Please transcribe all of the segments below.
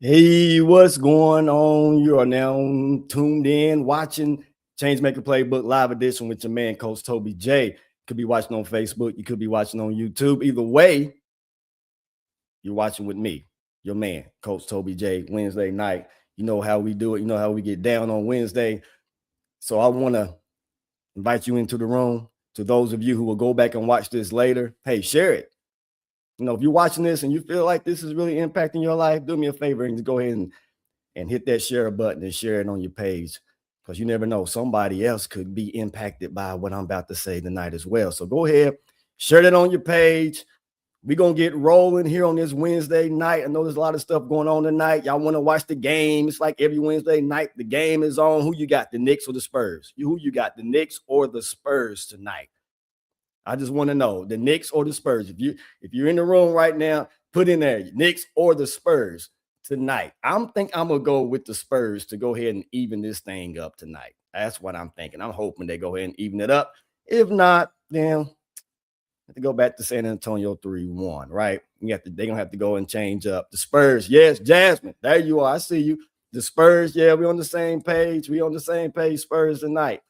Hey, what's going on? You are now tuned in, watching Changemaker Playbook Live Edition with your man, Coach Toby J. You could be watching on Facebook. You could be watching on YouTube. Either way, you're watching with me, your man, Coach Toby J. Wednesday night. You know how we do it. You know how we get down on Wednesday. So I want to invite you into the room. To those of you who will go back and watch this later, hey, share it. You know, if you're watching this and you feel like this is really impacting your life, do me a favor and go ahead and hit that share button and share it on your page, because you never know, somebody else could be impacted by what I'm about to say tonight as well. So go ahead, share that on your page. We're going to get rolling here on this Wednesday night. I know there's a lot of stuff going on tonight. Y'all want to watch the game. It's like every Wednesday night, the game is on. Who you got, the Knicks or the Spurs? Who you got, the Knicks or the Spurs tonight? I just want to know, the Knicks or the Spurs. If you're in the room right now, put in there, Knicks or the Spurs tonight. I'm going to go with the Spurs to go ahead and even this thing up tonight. That's what I'm thinking. I'm hoping they go ahead and even it up. If not, then I have to go back to San Antonio 3-1, right? They're going to have to go and change up. The Spurs, yes, Jasmine, there you are. I see you. The Spurs, yeah, we're on the same page. We're on the same page, Spurs tonight.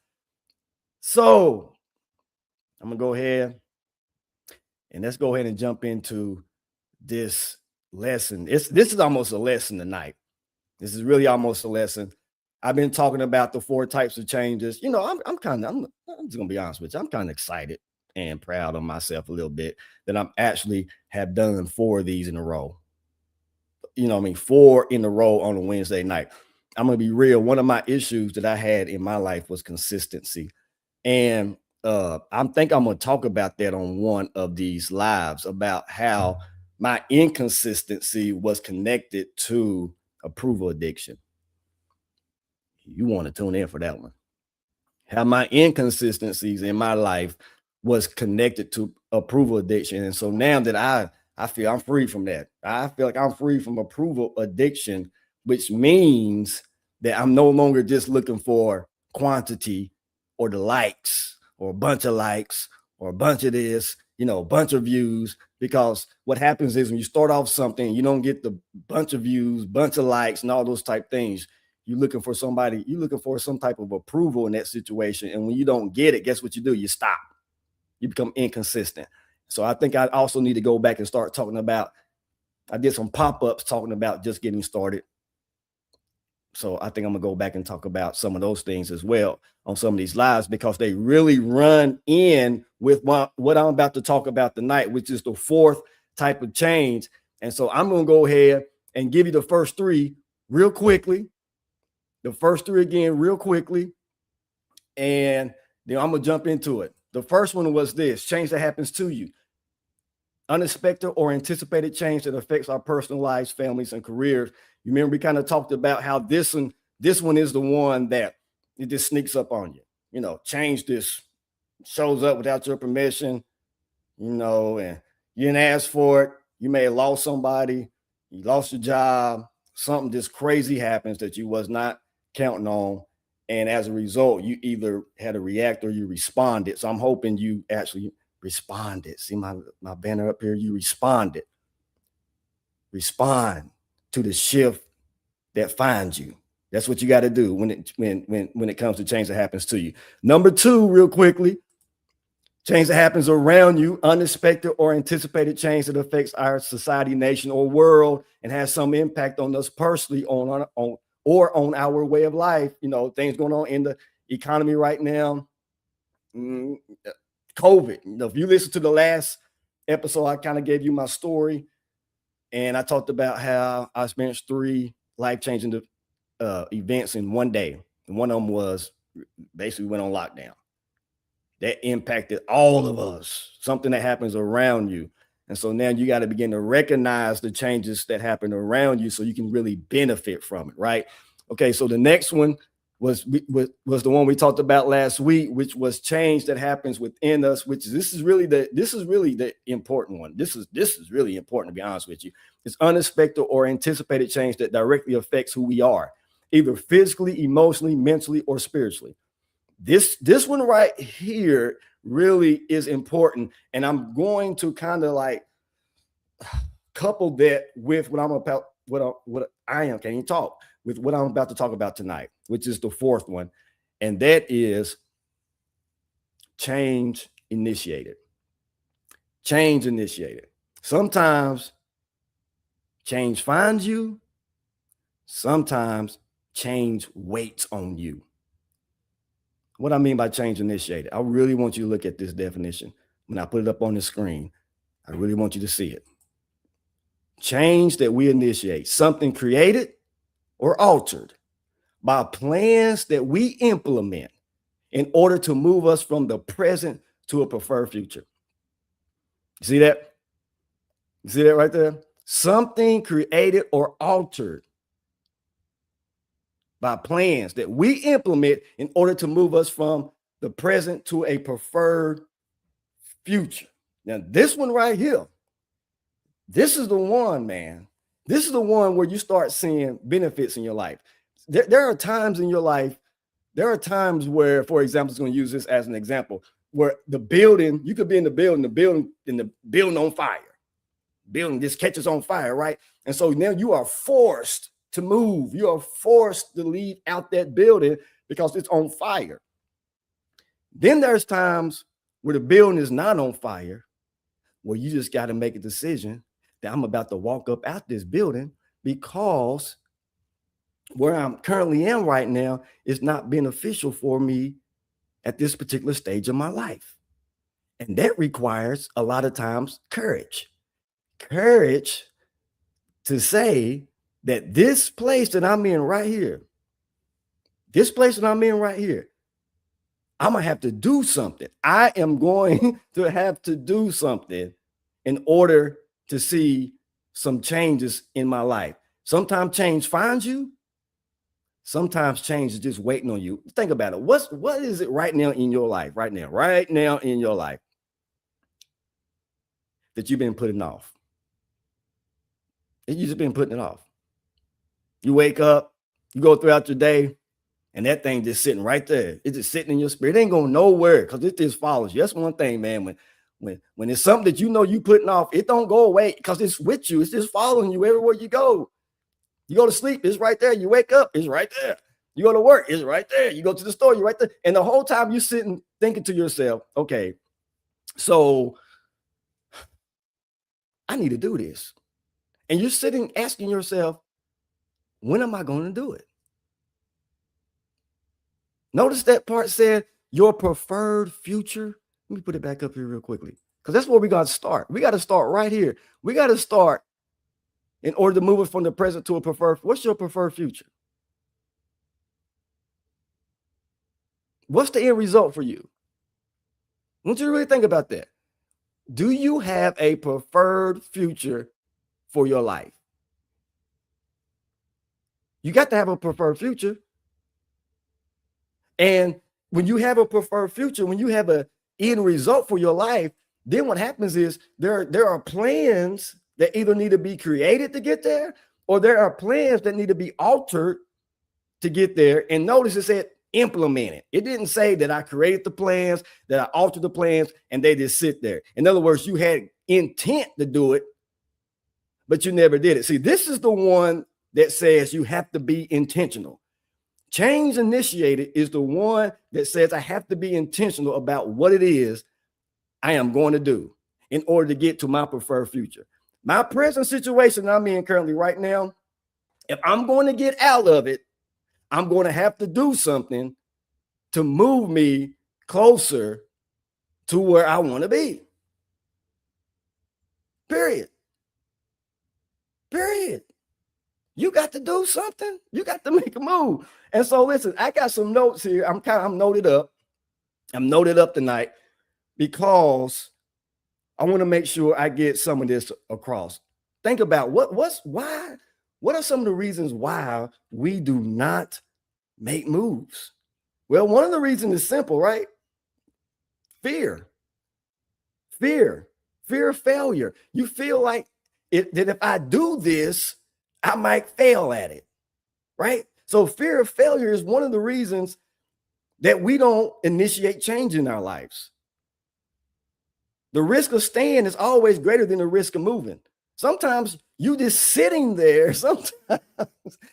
So I'm going to go ahead and let's go ahead and jump into this lesson. This is almost a lesson tonight. This is really almost a lesson. I've been talking about the 4 types of changes. You know, I'm just going to be honest with you. I'm kind of excited and proud of myself a little bit that I'm actually have done 4 of these in a row. You know what I mean? 4 in a row on a Wednesday night. I'm going to be real. One of my issues that I had in my life was consistency. And I think I'm going to talk about that on one of these lives, about how my inconsistency was connected to approval addiction. You want to tune in for that one. How my inconsistencies in my life was connected to approval addiction. And so now that I feel I'm free from that. I feel like I'm free from approval addiction, which means that I'm no longer just looking for quantity or the likes, or a bunch of likes, or a bunch of this, you know, a bunch of views. Because what happens is when you start off something, you don't get the bunch of views, bunch of likes, and all those type things. You're looking for some type of approval in that situation. And when you don't get it, guess what you do? You stop. You become inconsistent. So I think I also need to go back and start talking about, I did some pop-ups talking about just getting started. So I think I'm gonna go back and talk about some of those things as well on some of these lives, because they really run in with what I'm about to talk about tonight, which is the 4th type of change. And so I'm gonna go ahead and give you the first 3 real quickly. The first 3 again real quickly. And then I'm gonna jump into it. The first one was this: change that happens to you. Unexpected or anticipated change that affects our personal lives, families, and careers. You remember we kind of talked about how this one is the one that it just sneaks up on you. You know, change this shows up without your permission, you know, and you didn't ask for it. You may have lost somebody, you lost your job, something just crazy happens that you was not counting on. And as a result, you either had to react or you responded. So I'm hoping you actually responded. See my banner up here? You responded. Respond to the shift that finds you. That's what you got to do when it comes to change that happens to you. Number 2, real quickly, change that happens around you, unexpected or anticipated change that affects our society, nation, or world, and has some impact on us personally, on our way of life. You know, things going on in the economy right now. COVID. You know, if you listen to the last episode, I kind of gave you my story. And I talked about how I experienced 3 life-changing events in one day. And one of them was basically went on lockdown. That impacted all of us, something that happens around you. And so now you got to begin to recognize the changes that happen around you so you can really benefit from it, right? Okay, so the next one was the one we talked about last week, which was change that happens within us, which this is really the important one. This is really important, to be honest with you. It's unexpected or anticipated change that directly affects who we are, either physically, emotionally, mentally, or spiritually. This one right here really is important, and I'm going to kind of like couple that with what I'm about, what I am, can't even talk, with what I'm about to talk about tonight, which is the 4th one, and that is change initiated. Change initiated. Sometimes change finds you. Sometimes change waits on you. What I mean by change initiated, I really want you to look at this definition. When I put it up on the screen, I really want you to see it. Change that we initiate, something created or altered by plans that we implement in order to move us from the present to a preferred future. You see that? You see that right there? Something created or altered by plans that we implement in order to move us from the present to a preferred future. Now, this one right here, this is the one, man. This is the one where you start seeing benefits in your life. There are times in your life, there are times where, for example, I'm going to use this as an example, where the building, you could be in the building on fire. Building just catches on fire, right? And so now you are forced to move. You are forced to leave out that building because it's on fire. Then there's times where the building is not on fire, where you just got to make a decision that I'm about to walk up out this building because where I'm currently am right now is not beneficial for me at this particular stage of my life. And that requires a lot of times courage. Courage to say that this place that I'm in right here, I'm going to have to do something. I am going to have to do something in order to see some changes in my life. Sometimes change finds you. Sometimes change is just waiting on you. Think about it. What is it right now in your life, right now in your life that you've been putting off? You've just been putting it off. You wake up, you go throughout your day, and that thing just sitting right there. It's just sitting in your spirit. It ain't going nowhere because it just follows you. That's one thing, man. When it's something that you know you putting off, it don't go away because it's with you. It's just following you everywhere you go. You go to sleep, it's right there. You wake up, it's right there. You go to work, it's right there. You go to the store, you're right there. And the whole time you're sitting thinking to yourself, okay, so I need to do this. And you're sitting asking yourself, when am I going to do it? Notice that part said your preferred future. Let me put it back up here real quickly because that's where we got to start. We got to start right here. We got to start in order to move it from the present to a preferred. What's your preferred future? What's the end result for you? I want you to really think about that. Do you have a preferred future for your life? You got to have a preferred future. And when you have a preferred future, when you have an end result for your life, then what happens is there are plans that either need to be created to get there, or there are plans that need to be altered to get there. And notice it said implemented. It didn't say that I created the plans, that I altered the plans, and they just sit there. In other words, you had intent to do it, but you never did it. See, this is the one that says you have to be intentional. Change initiated is the one that says I have to be intentional about what it is I am going to do in order to get to my preferred future. My present situation I'm in currently right now, if I'm going to get out of it, I'm going to have to do something to move me closer to where I want to be. Period. period. You got to do something. You got to make a move. And so listen, I got some notes here. I'm noted up. I'm noted up tonight because I want to make sure I get some of this across. Think about what are some of the reasons why we do not make moves? Well, one of the reasons is simple, right? Fear of failure. You feel like that if I do this, I might fail at it, right? So fear of failure is one of the reasons that we don't initiate change in our lives. The risk of staying is always greater than the risk of moving. Sometimes you just sitting there, sometimes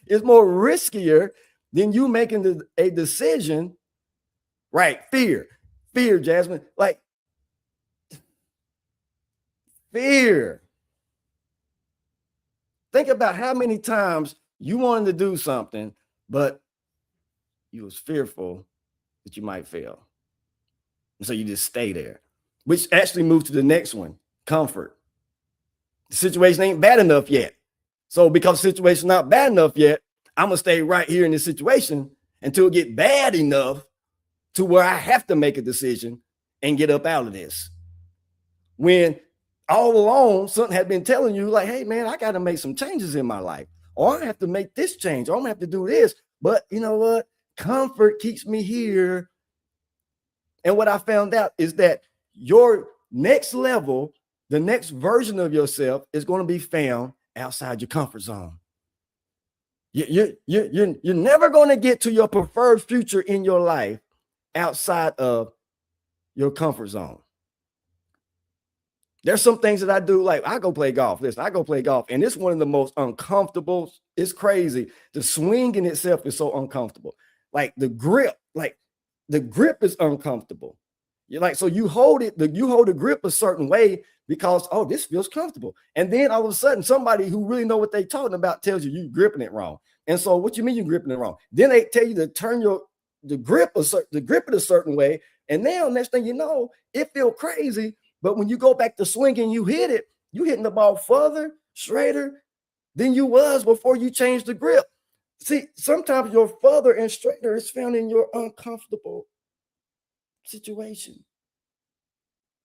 it's more riskier than you making a decision, right? Fear, Jasmine, like fear. Think about how many times you wanted to do something, but you was fearful that you might fail. And so you just stay there, which actually moves to the next one, comfort. The situation ain't bad enough yet. So because the situation's not bad enough yet, I'm going to stay right here in this situation until it get bad enough to where I have to make a decision and get up out of this. When all along, something had been telling you like, hey, man, I got to make some changes in my life, or I have to make this change, or I'm going to have to do this. But you know what? Comfort keeps me here. And what I found out is that your next level, the next version of yourself is going to be found outside your comfort zone. You're never going to get to your preferred future in your life outside of your comfort zone. There's some things that I do, like I go play golf. Listen, I go play golf, and it's one of the most uncomfortable. It's crazy. The swing in itself is so uncomfortable. Like the grip is uncomfortable. You're like, so you hold the grip a certain way because, oh, this feels comfortable. And then all of a sudden, somebody who really know what they're talking about tells you you're gripping it wrong. And so what you mean you're gripping it wrong? Then they tell you to turn the grip it a certain way. And now next thing you know, it feels crazy. But when you go back to swinging, you hitting the ball further, straighter than you was before you changed the grip. See, sometimes your further and straighter is found in your uncomfortable situation.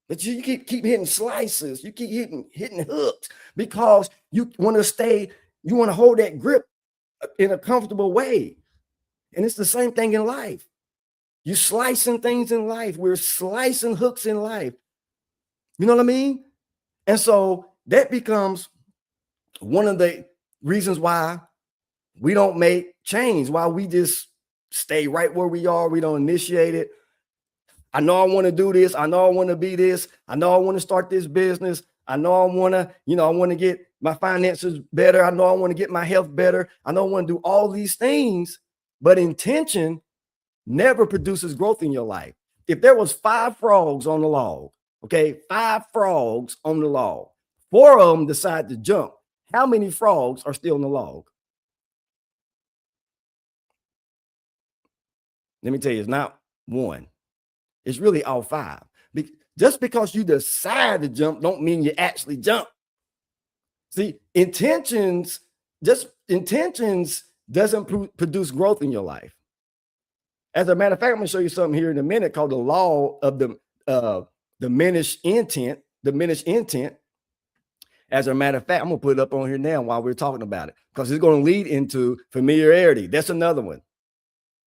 But you keep hitting slices, you keep hitting hooks because you want to hold that grip in a comfortable way. And it's the same thing in life. You're slicing things in life. We're slicing hooks in life. You know what I mean? And so that becomes one of the reasons why we don't make change, why we just stay right where we are. We don't initiate it. I know I want to do this. I know I want to be this. I know I want to start this business. I know I want to get my finances better. I know I want to get my health better. I know I want to do all these things, but intention never produces growth in your life. If there was 5 frogs on the log, okay, 5 frogs on the log, 4 of them decide to jump. How many frogs are still on the log? Let me tell you, it's not 1. It's really all 5. Just because you decide to jump don't mean you actually jump. See, intentions doesn't produce growth in your life. As a matter of fact, I'm going to show you something here in a minute called the law of the diminished intent. As a matter of fact, I'm going to put it up on here now while we're talking about it because it's going to lead into familiarity. That's another one.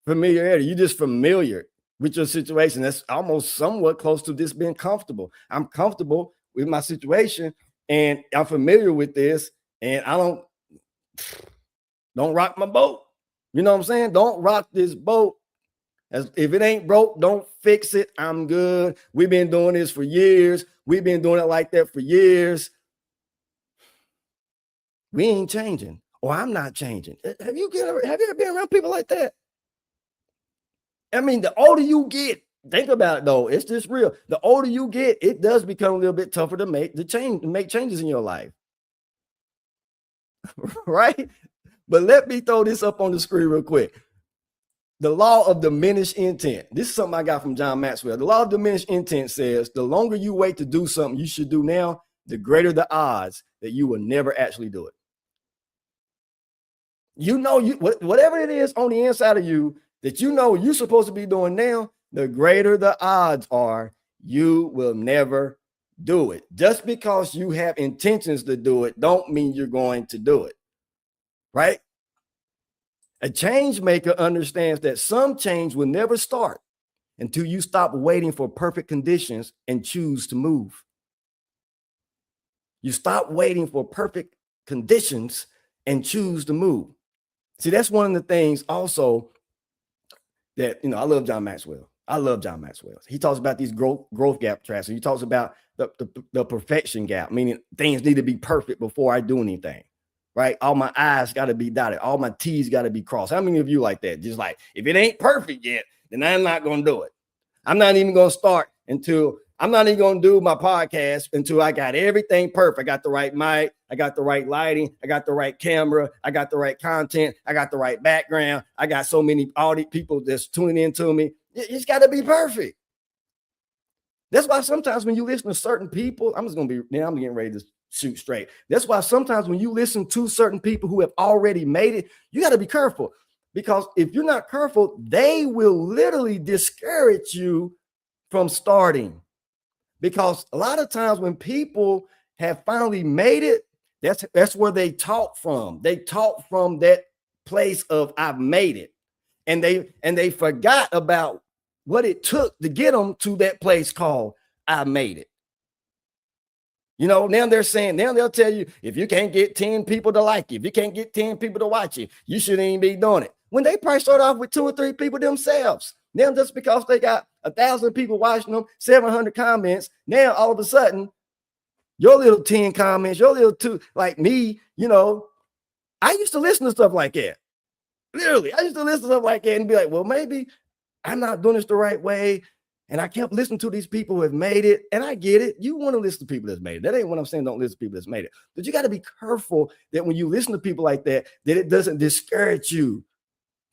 Familiarity. You're just familiar with your situation. That's almost somewhat close to this being comfortable. I'm comfortable with my situation and I'm familiar with this and I don't rock my boat. You know what I'm saying? Don't rock this boat. If it ain't broke, don't fix it. I'm good. We've been doing this for years. We've been doing it like that for years. We ain't changing, or I'm not changing. Have you ever been around people like that? I mean, the older you get, think about it though. It's just real. The older you get, it does become a little bit tougher to make changes in your life. Right? But let me throw this up on the screen real quick. The law of diminished intent. This is something I got from John Maxwell. The law of diminished intent says the longer you wait to do something you should do now, the greater the odds that you will never actually do it. You know, whatever it is on the inside of you that you know you're supposed to be doing now, the greater the odds are you will never do it. Just because you have intentions to do it, don't mean you're going to do it, right? A change maker understands that some change will never start until you stop waiting for perfect conditions and choose to move. You stop waiting for perfect conditions and choose to move. See, that's one of the things also that, I love John Maxwell. I love John Maxwell. He talks about these growth gap traps, and he talks about the perfection gap, meaning things need to be perfect before I do anything, right? All my I's got to be dotted. All my T's got to be crossed. How many of you like that? Just like, if it ain't perfect yet, then I'm not going to do it. I'm not even going to start until I'm not even going to do my podcast until I got everything perfect. I got the right mic. I got the right lighting. I got the right camera. I got the right content. I got the right background. I got so many audience people that's tuning into me. It's got to be perfect. That's why sometimes when you listen to certain people, I'm getting ready to shoot straight. That's why sometimes when you listen to certain people who have already made it, you got to be careful. Because if you're not careful, they will literally discourage you from starting. Because a lot of times when people have finally made it, that's where they talk from. They talk from that place of I've made it. And they forgot about what it took to get them to that place called I made it. Now they're saying, now they'll tell you, if you can't get 10 people to like you, if you can't get 10 people to watch you, you shouldn't even be doing it. When they probably start off with 2 or 3 people themselves. Now, just because they got 1,000 people watching them, 700 comments, now all of a sudden, your little 10 comments, your little 2, like me, I used to listen to stuff like that. Literally, I used to listen to stuff like that and be like, well, maybe I'm not doing this the right way. And I kept listening to these people who have made it. And I get it. You want to listen to people that's made it. That ain't what I'm saying. Don't listen to people that's made it. But you got to be careful that when you listen to people like that it doesn't discourage you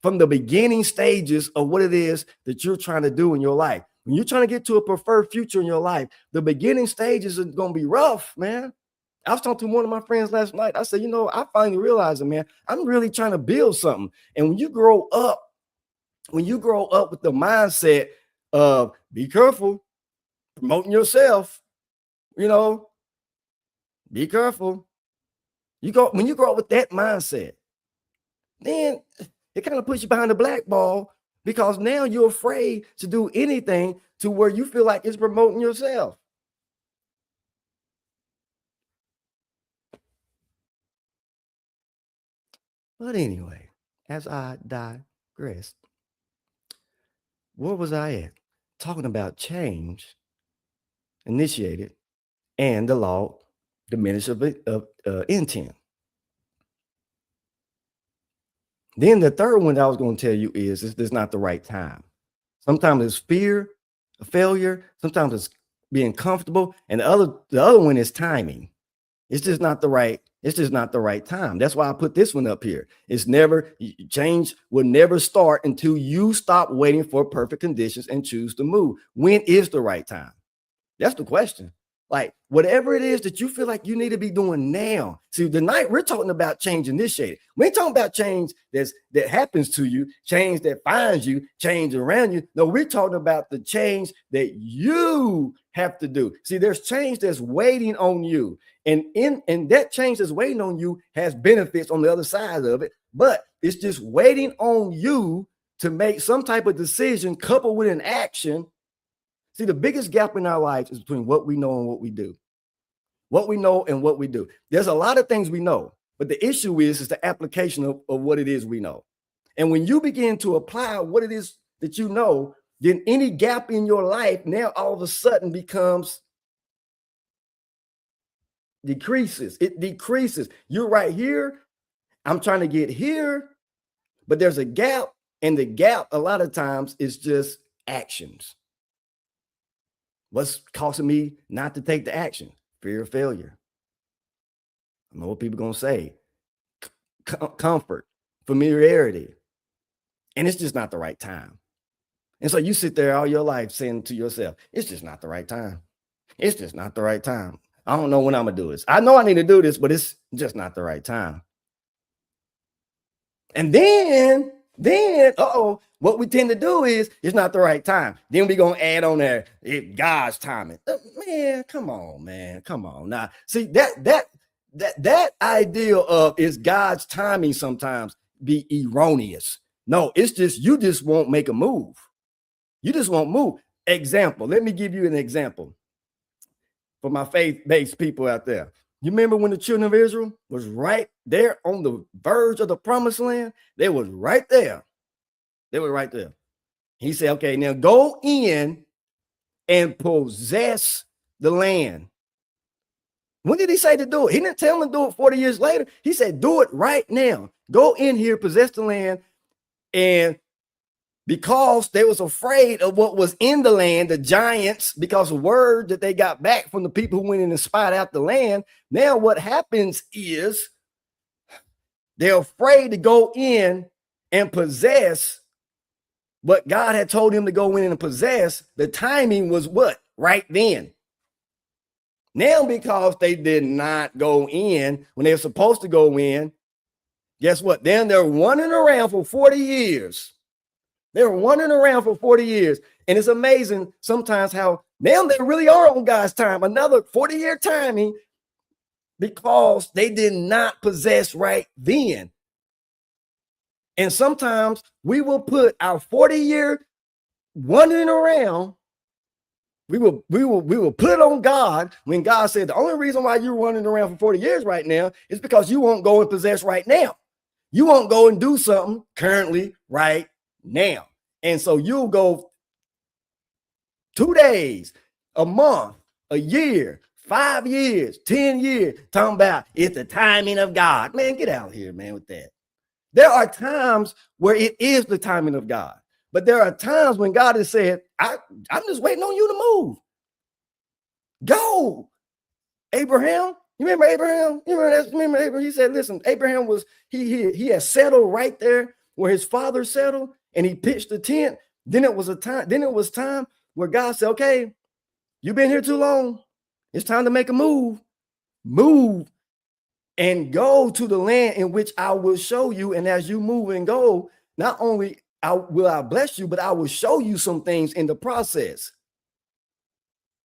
from the beginning stages of what it is that you're trying to do in your life. When you're trying to get to a preferred future in your life, the beginning stages are going to be rough, man. I was talking to one of my friends last night. I said, I finally realized it, man. I'm really trying to build something. And when you grow up with the mindset of be careful, promoting yourself, be careful. When you grow up with that mindset, then it kind of puts you behind the black ball because now you're afraid to do anything to where you feel like it's promoting yourself. But anyway, as I digress, where was I at? Talking about change initiated and the law diminished of intent. Then the third one that I was going to tell you is this is not the right time. Sometimes it's fear of failure. Sometimes it's being comfortable. And the other one is timing. It's just not the right time. That's why I put this one up here. Change will never start until you stop waiting for perfect conditions and choose to move. When is the right time? That's the question. Like whatever it is that you feel like you need to be doing now. See, tonight we're talking about change initiated. We ain't talking about change that happens to you, change that finds you, change around you. No, we're talking about the change that you have to do. See, there's change that's waiting on you. And that change that's waiting on you has benefits on the other side of it, but it's just waiting on you to make some type of decision coupled with an action. See, the biggest gap in our lives is between what we know and what we do. What we know and what we do. There's a lot of things we know, but the issue is the application of what it is we know. And when you begin to apply what it is that you know, then any gap in your life now all of a sudden decreases. It decreases. You're right here. I'm trying to get here, but there's a gap, and the gap a lot of times is just actions. What's causing me not to take the action? Fear of failure. I know what people are going to say. Comfort, familiarity. And it's just not the right time. And so you sit there all your life saying to yourself, it's just not the right time. It's just not the right time. I don't know when I'm going to do this. I know I need to do this, but it's just not the right time. And then, what we tend to do is it's not the right time. Then we gonna add on there God's timing. Man, come on, man, come on. Now, see that idea of is God's timing sometimes be erroneous. No, it's just you just won't make a move. You just won't move. Example. Let me give you an example for my faith-based people out there. You remember when the children of Israel was right there on the verge of the promised land? They was right there. They were right there. He said, okay, now go in and possess the land. When did he say to do it? He didn't tell them to do it 40 years later. He said, do it right now. Go in here, possess the land. And because they was afraid of what was in the land, the giants, because of word that they got back from the people who went in and spied out the land. Now what happens is they're afraid to go in and possess what God had told him to go in and possess. The timing was what? Right then. Now, because they did not go in when they were supposed to go in, guess what? Then they're running around for 40 years. They were running around for 40 years. And it's amazing sometimes how now they really are on God's time, another 40-year timing, because they did not possess right then. And sometimes we will put our 40-year running around, we will put it on God when God said the only reason why you're running around for 40 years right now is because you won't go and possess right now. You won't go and do something currently right now. And so you'll go 2 days, a month, a year, 5 years, 10 years, talking about it's the timing of God. Man, get out here, man, with that. There are times where it is the timing of God. But there are times when God has said, I'm just waiting on you to move. Go. Abraham. You remember Abraham? You remember Abraham? He said, listen, Abraham was, he had settled right there where his father settled, and he pitched the tent. Then it was time where God said, okay, you've been here too long. It's time to make a move. Move and go to the land in which I will show you. And as you move and go, not only will I bless you, but I will show you some things in the process.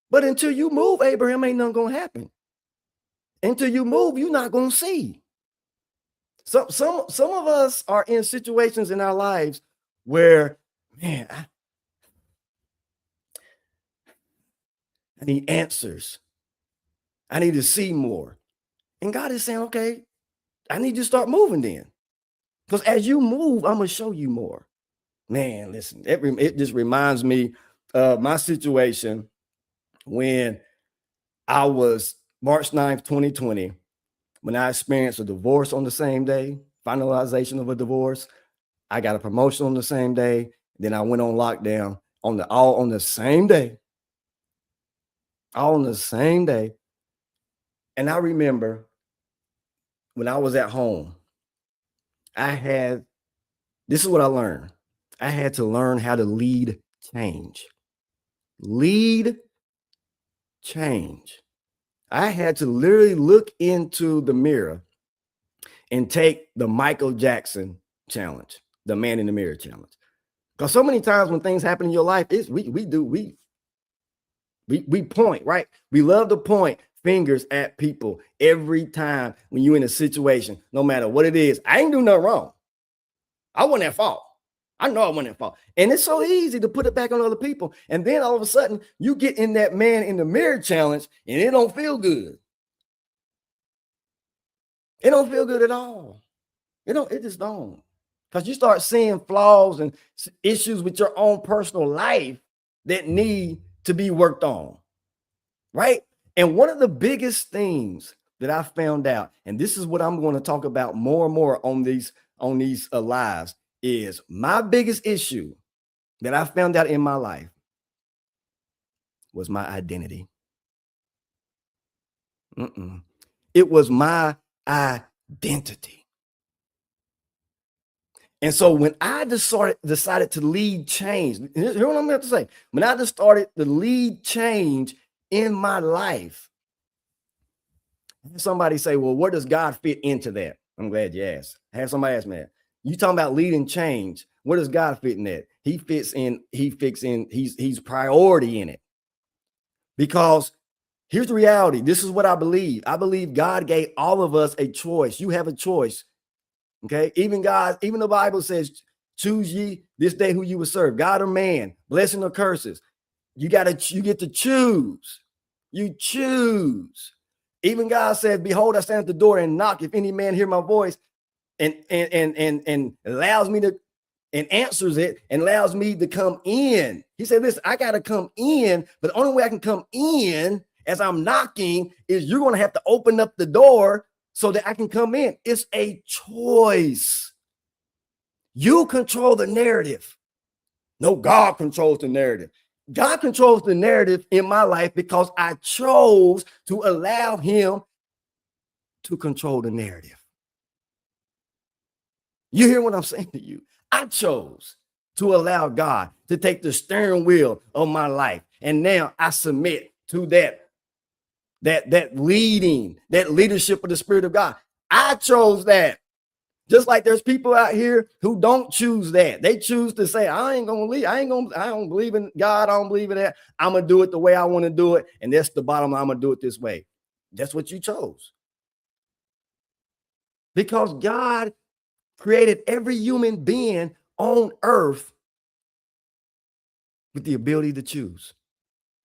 But until you move, Abraham, ain't nothing gonna happen. Until you move, you're not gonna see. Some of us are in situations in our lives where, man, I need answers. I need to see more. And God is saying, okay, I need you to start moving then. Because as you move, I'm gonna show you more. Man, listen, it just reminds me of my situation when I was March 9th, 2020, when I experienced a divorce on the same day, finalization of a divorce. I got a promotion on the same day. Then I went on lockdown all on the same day. All on the same day. And I remember when I was at home, this is what I learned. I had to learn how to lead change. Lead change. I had to literally look into the mirror and take the Michael Jackson challenge, the man in the mirror challenge. Because so many times when things happen in your life, we point, right? We love to point fingers at people every time when you're in a situation, no matter what it is. I ain't do nothing wrong. I wasn't at fault. I know I wasn't at fault. And it's so easy to put it back on other people. And then all of a sudden you get in that man in the mirror challenge and it don't feel good. It don't feel good at all. It just don't. Because you start seeing flaws and issues with your own personal life that need to be worked on. Right? And one of the biggest things that I found out, and this is what I'm going to talk about more and more on these lives, is my biggest issue that I found out in my life was my identity. It was my identity. And so when I decided to lead change, here's what I'm going to say. When I just started to lead change in my life, somebody say, well, where does God fit into that? I'm glad you asked. I had somebody ask me that. You talking about leading change. Where does God fit in that? He's priority in it. Because here's the reality. This is what I believe. I believe God gave all of us a choice. You have a choice. Okay. Even the Bible says, choose ye this day who you will serve, God or man, blessing or curses. You get to choose. You choose. Even God said, behold, I stand at the door and knock. If any man hear my voice and allows me to, and answers it and allows me to come in. He said, listen, I got to come in, but the only way I can come in as I'm knocking is you're going to have to open up the door so that I can come in. It's a choice. You control the narrative. No, God controls the narrative. God controls the narrative in my life because I chose to allow him to control the narrative. You hear what I'm saying to you? I chose to allow God to take the steering wheel of my life. And now I submit to that leadership of the Spirit of God. I chose that. Just like there's people out here who don't choose that. They choose to say, I don't believe in God. I don't believe in that. I'm going to do it the way I want to do it. And that's the bottom line. I'm going to do it this way. That's what you chose. Because God created every human being on earth with the ability to choose.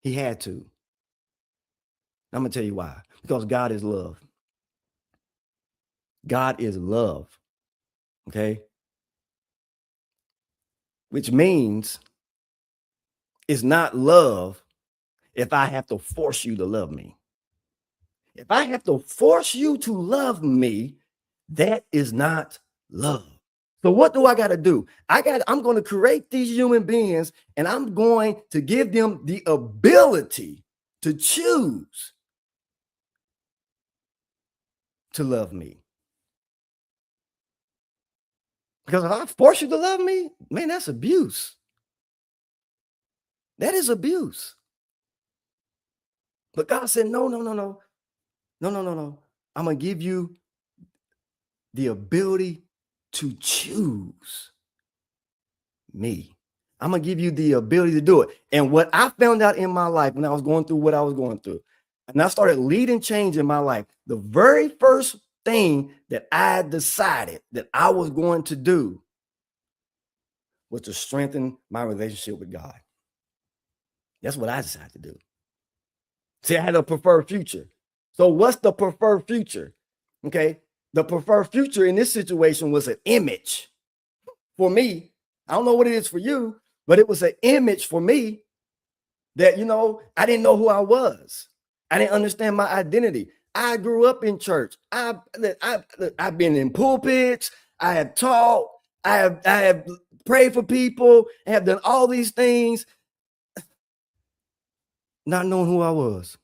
He had to. I'm going to tell you why. Because God is love. God is love. Okay? Which means it's not love if I have to force you to love me. If I have to force you to love me, that is not love. So what do I got to do? I'm going to create these human beings and I'm going to give them the ability to choose to love me. Because if I force you to love me, man, that's abuse. That is abuse. But God said, no. I'm going to give you the ability to choose me. I'm going to give you the ability to do it. And what I found out in my life when I was going through what I was going through, and I started leading change in my life, the very first thing that I decided that I was going to do was to strengthen my relationship with God. That's what I decided to do. See, I had a preferred future. So what's the preferred future? Okay. The preferred future in this situation was an image for me. I don't know what it is for you, but it was an image for me that, I didn't know who I was. I didn't understand my identity. I grew up in church. I've been in pulpits. I have taught. I have prayed for people. I have done all these things, not knowing who I was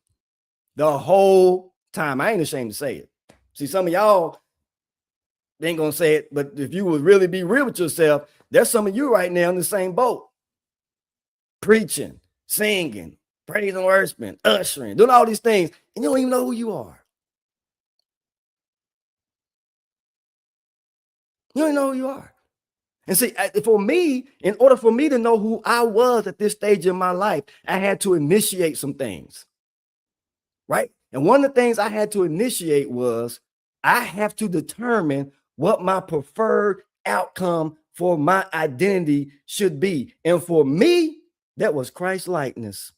the whole time. I ain't ashamed to say it. See, some of y'all ain't gonna say it, but if you would really be real with yourself, there's some of you right now in the same boat, preaching, singing, praise and worshiping, ushering, doing all these things, and you don't even know who you are. You don't know who you are. And see, for me, in order for me to know who I was at this stage in my life, I had to initiate some things, right? And one of the things I had to initiate was I have to determine what my preferred outcome for my identity should be. And for me, that was Christ likeness.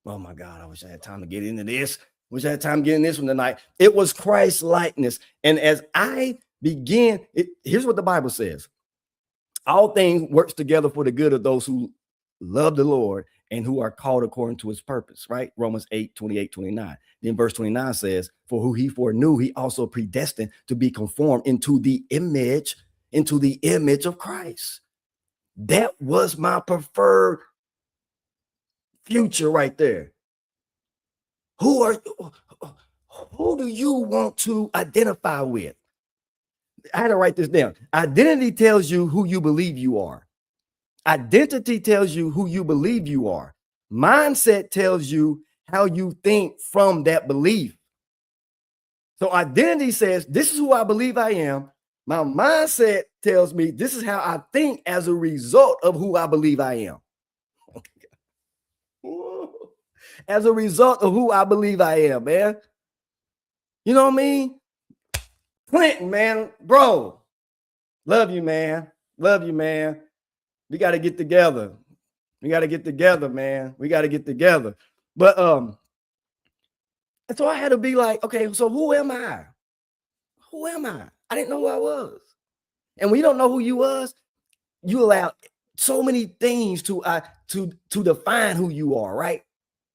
Oh my God, I wish I had time to get into this. Wish I had time to get in this one tonight. It was Christ likeness. And as I began, here's what the Bible says. All things works together for the good of those who love the Lord and who are called according to his purpose, right? Romans 8:28-29. Then verse 29 says, for who he foreknew, he also predestined to be conformed into the image of Christ. That was my preferred future right there. Who do you want to identify with? I had to write this down. Identity tells you who you believe you are. Identity tells you who you believe you are. Mindset tells you how you think from that belief. So identity says, this is who I believe I am. My mindset tells me this is how I think as a result of who I believe I am. As a result of who I believe I am, man. You know what I mean? Clinton, man, bro. Love you, man. Love you, man. We got to get together. We got to get together, man. We got to get together. But and so I had to be like, okay, so who am I? Who am I? I didn't know who I was. And when you don't know who you was, you allow so many things to define who you are, right?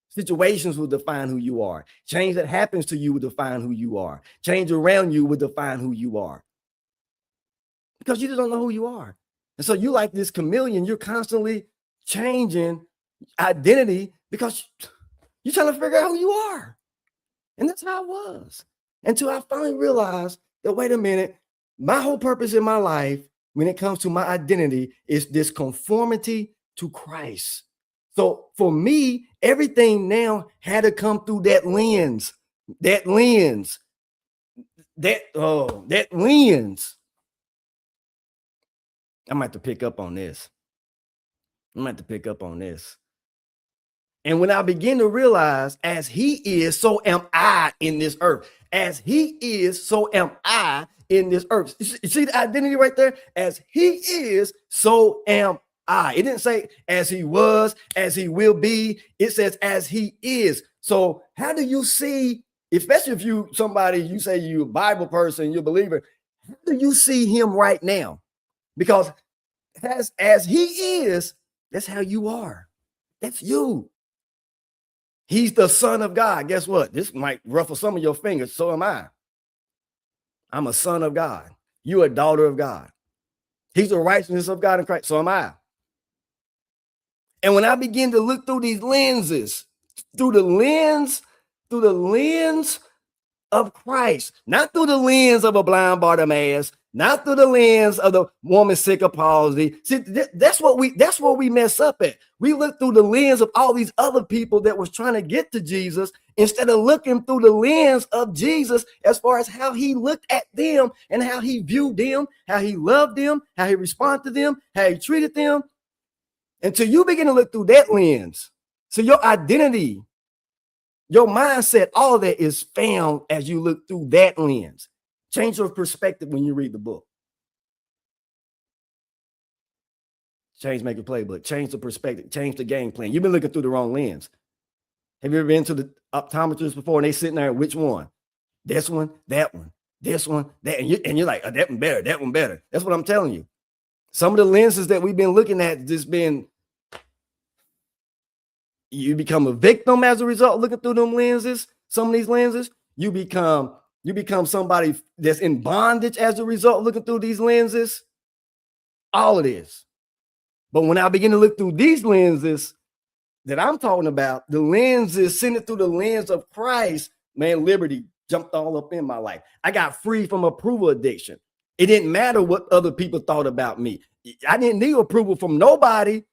Situations will define who you are. Change that happens to you will define who you are. Change around you will define who you are. Because you just don't know who you are. And so you like this chameleon, you're constantly changing identity because you're trying to figure out who you are. And that's how it was. Until I finally realized that, wait a minute, my whole purpose in my life when it comes to my identity is this conformity to Christ. So for me, everything now had to come through that lens. That lens. That lens. I'm gonna have to pick up on this. And when I begin to realize, as he is, so am I in this earth. As he is, so am I in this earth. You see the identity right there? As he is, so am I. It didn't say as he was, as he will be. It says as he is. So how do you see, especially if you say you're a Bible person, you're a believer, how do you see him right now? Because as he is, that's how you are. That's you. He's the Son of God. Guess what? This might ruffle some of your fingers. So am I. I'm a son of God. You're a daughter of God. He's the righteousness of God in Christ. So am I. And when I begin to look through these lenses, through the lens of Christ, not through the lens of a blind Bartimaeus, not through the lens of the woman sick of palsy. See, that's what we mess up at. We look through the lens of all these other people that was trying to get to Jesus instead of looking through the lens of Jesus as far as how he looked at them and how he viewed them, how he loved them, how he responded to them, how he treated them. Until you begin to look through that lens. So your identity, your mindset, all of that is found as you look through that lens. Change your perspective when you read the book. Changemaker Playbook. Change the perspective. Change the game plan. You've been looking through the wrong lens. Have you ever been to the optometrist before and they sitting there, which one? This one, that one, this one, that. And you're like, oh, that one better, that one better. That's what I'm telling you. Some of the lenses that we've been looking at just been, you become a victim as a result of looking through them lenses, some of these lenses. You become somebody that's in bondage as a result of looking through these lenses. All of this. But when I begin to look through these lenses that I'm talking about, the lenses, send it through the lens of Christ, man, liberty jumped all up in my life. I got free from approval addiction. It didn't matter what other people thought about me. I didn't need approval from nobody.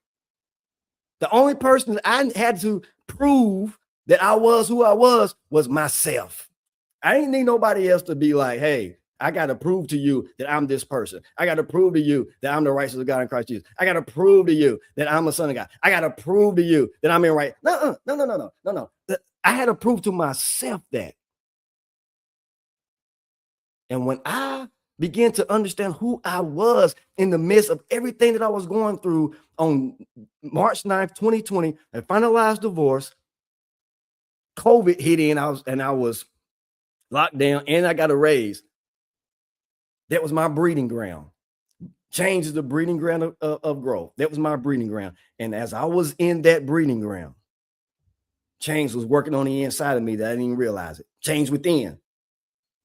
The only person that I had to prove that I was who I was myself. I didn't need nobody else to be like, hey, I got to prove to you that I'm this person. I got to prove to you that I'm the righteousness of God in Christ Jesus. I got to prove to you that I'm a son of God. I got to prove to you that I'm in right. No. I had to prove to myself that. And when I began to understand who I was in the midst of everything that I was going through on March 9th, 2020, I finalized divorce. COVID hit in, I was locked down, and I got a raise. That was my breeding ground. Change is the breeding ground of growth. That was my breeding ground. And as I was in that breeding ground, change was working on the inside of me that I didn't even realize it. Change within.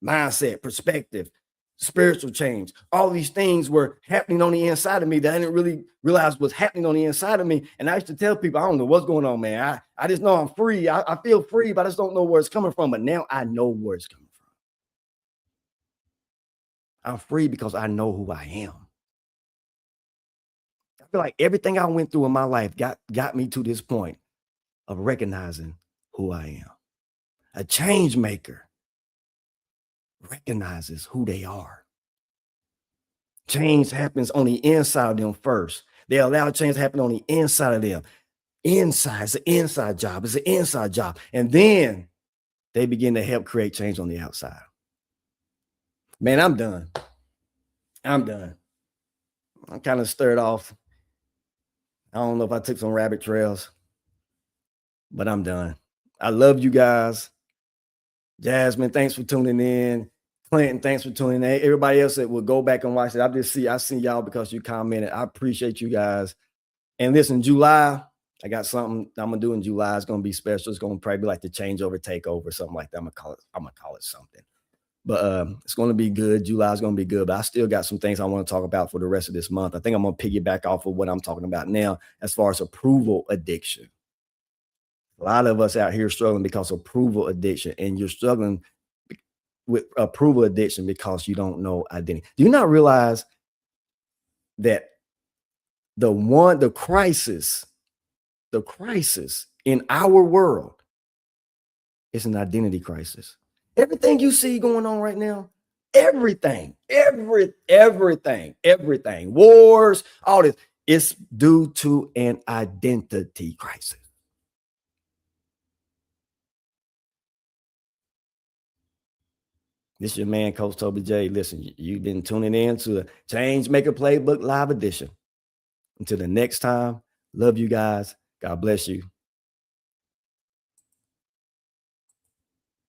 Mindset, perspective, spiritual change. All these things were happening on the inside of me that I didn't really realize was happening on the inside of me. And I used to tell people, I don't know what's going on, man. I just know I'm free. I feel free, but I just don't know where it's coming from. But now I know where it's coming from. I'm free because I know who I am. I feel like everything I went through in my life got me to this point of recognizing who I am. A change maker recognizes who they are. Change happens on the inside of them first. They allow change to happen on the inside of them. Inside, it's an inside job. It's an inside job. And then they begin to help create change on the outside. Man, I'm done. I'm done. I'm kind of stirred off. I don't know if I took some rabbit trails, but I'm done. I love you guys. Jasmine, thanks for tuning in. Clinton, thanks for tuning in. Everybody else that will go back and watch it. I see y'all because you commented. I appreciate you guys. And listen, July, I got something I'm gonna do in July. It's gonna be special. It's gonna probably be like the changeover takeover, something like that. I'm gonna call it something. But it's gonna be good. July is gonna be good. But I still got some things I want to talk about for the rest of this month. I think I'm gonna piggyback off of what I'm talking about now as far as approval addiction. A lot of us out here struggling because of approval addiction, and you're struggling with approval addiction because you don't know identity. Do you not realize that the crisis in our world is an identity crisis? Everything you see going on right now, everything, wars, all this, it's due to an identity crisis. This is your man, Coach Toby J. Listen, you've been tuning in to the Changemaker Playbook Live Edition. Until the next time, love you guys. God bless you.